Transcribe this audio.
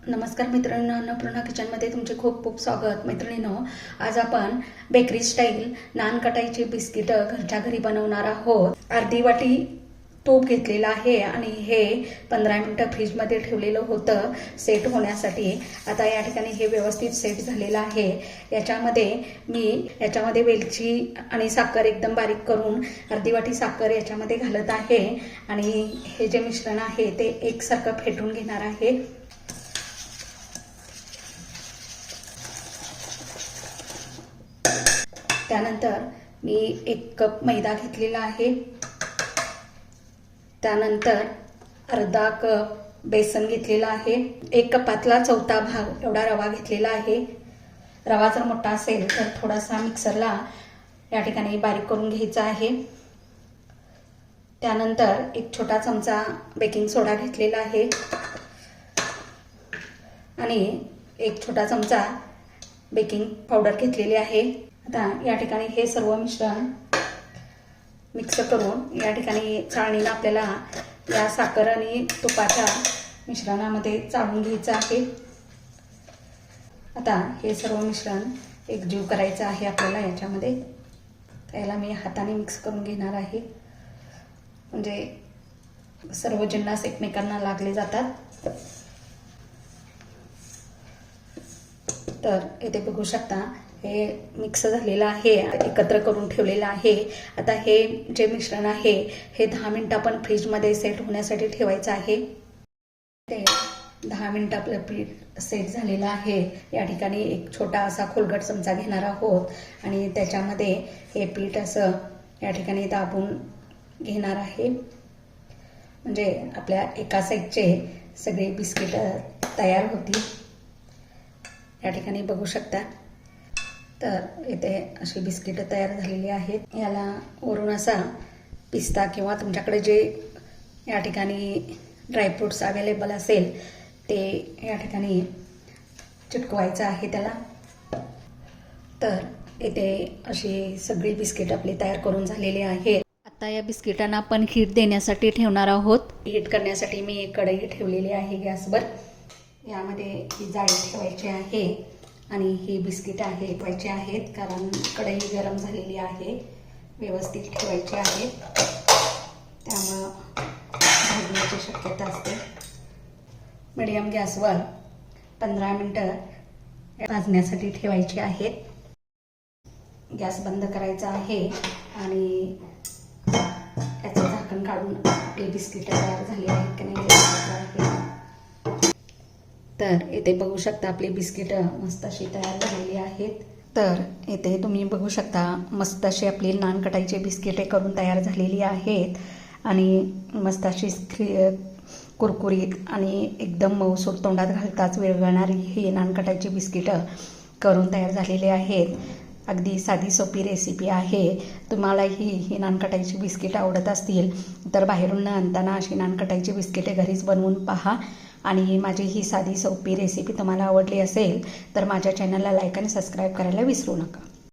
नमस्कार मित्रांनो, अन्नपूर्णा किचनमध्ये तुमचे खूप खूप स्वागत. मैत्रिणींनो, आज आपण बेकरी स्टाईल नान कटाईची बिस्किटं घरच्या घरी बनवणार आहोत. अर्धी वाटी तूप घेतलेलं आहे आणि हे 15 मिनिटं फ्रीजमध्ये ठेवलेलं होतं सेट होण्यासाठी. आता या ठिकाणी हे व्यवस्थित सेट झालेलं आहे. याच्यामध्ये वेलची आणि साखर एकदम बारीक करून अर्धी वाटी साखर याच्यामध्ये घालत आहे आणि हे जे मिश्रण आहे ते एकसारखं फेटून घेणार आहे. त्यानंतर मी 1 कप मैदा घेतलेला आहे. त्यानंतर अर्धा कप बेसन घेतलेला आहे. 1 कपातला 1/4 भाग एवढा रवा घेतलेला आहे. रवा जर मोठा असेल तर थोडासा मिक्सरला या ठिकाणी बारीक करून घ्यायचा आहे. त्यानंतर 1 छोटा चमचा बेकिंग सोडा घेतलेला आहे आणि 1 छोटा चमचा बेकिंग पावडर घेतलेली आहे. आता या ठिकाणी हे सर्व मिश्रण मिक्स करून या ठिकाणी चाळणीला आपल्याला या साखर आणि तुपाच्या मिश्रणामध्ये चाळून घ्यायचं आहे. आता हे सर्व मिश्रण एकजीव करायचं आहे आपल्याला याच्यामध्ये. त्याला मी हाताने मिक्स करून घेणार आहे, म्हणजे सर्व जिन्नस एकमेकांना लागले जातात. तर इथे बघू शकता हे मिक्स झालेलं आहे, एकत्र करून ठेवलेलं आहे. आता हे जे मिश्रण आहे हे 10 मिनिटं आपण फ्रीजमध्ये सेट होण्यासाठी ठेवायचं आहे. ते 10 मिनिटं आपलं पीठ सेट झालेलं आहे. या ठिकाणी 1 छोटा असा खोलगट चमचा घेणार आहोत आणि त्याच्यामध्ये हे पीठ असं या ठिकाणी दाबून घेणार आहे, म्हणजे आपल्या एका साईडचे सगळे बिस्किट तयार होतील. या ठिकाणी बघू शकता. तर इथे अशी बिस्किट तयार झालेली आहेत. याला वरून असा पिस्ता किंवा तुमच्याकडे जे या ठिकाणी ड्रायफ्रूट्स अवेलेबल असेल ते या ठिकाणी चिटकवायचं आहे त्याला. तर इथे अशी सगळी बिस्किट आपली तयार करून झालेली आहेत. आता या बिस्किटांना आपण हीट देण्यासाठी ठेवणार आहोत. हीट करण्यासाठी मी एक कढई ठेवलेली आहे गॅसवर. यामध्ये ही जाळी ठेवायची आहे आणि ही बिस्किट ठेवायची आहेत, कारण कढई गरम झालेली आहे, व्यवस्थित ठेवायची आहे, त्यामुळं भाजण्याची शक्यता असते. मीडियम गॅसवर 15 मिनिटं भाजण्यासाठी ठेवायची आहेत. गॅस बंद करायचा आहे आणि याचं झाकण काढून आपली बिस्किट तयार झाली आहेत की नाही. तर इथे बघू शकता आपली बिस्किट मस्त अशी तयार झालेली आहेत. तर इथे तुम्ही बघू शकता मस्त अशी आपली नान कटाईची बिस्किटे करून तयार झालेली आहेत आणि मस्त अशी कुरकुरीत आणि एकदम मऊसूत तोंडात घालताच विरघळणारी ही नान कटाईची बिस्किटं करून तयार झालेली आहेत. अगदी साधी सोपी रेसिपी आहे. तुम्हालाही ही नान कटाईची बिस्किट आवडत असतील तर बाहेरून न आणताना अशी नान कटाईची बिस्किटे घरीच बनवून पहा. आणि माझी ही साधी सोपी रेसिपी तुम्हाला आवडली असेल तर माझ्या चॅनलला लाईक आणि सबस्क्राईब करायला विसरू नका.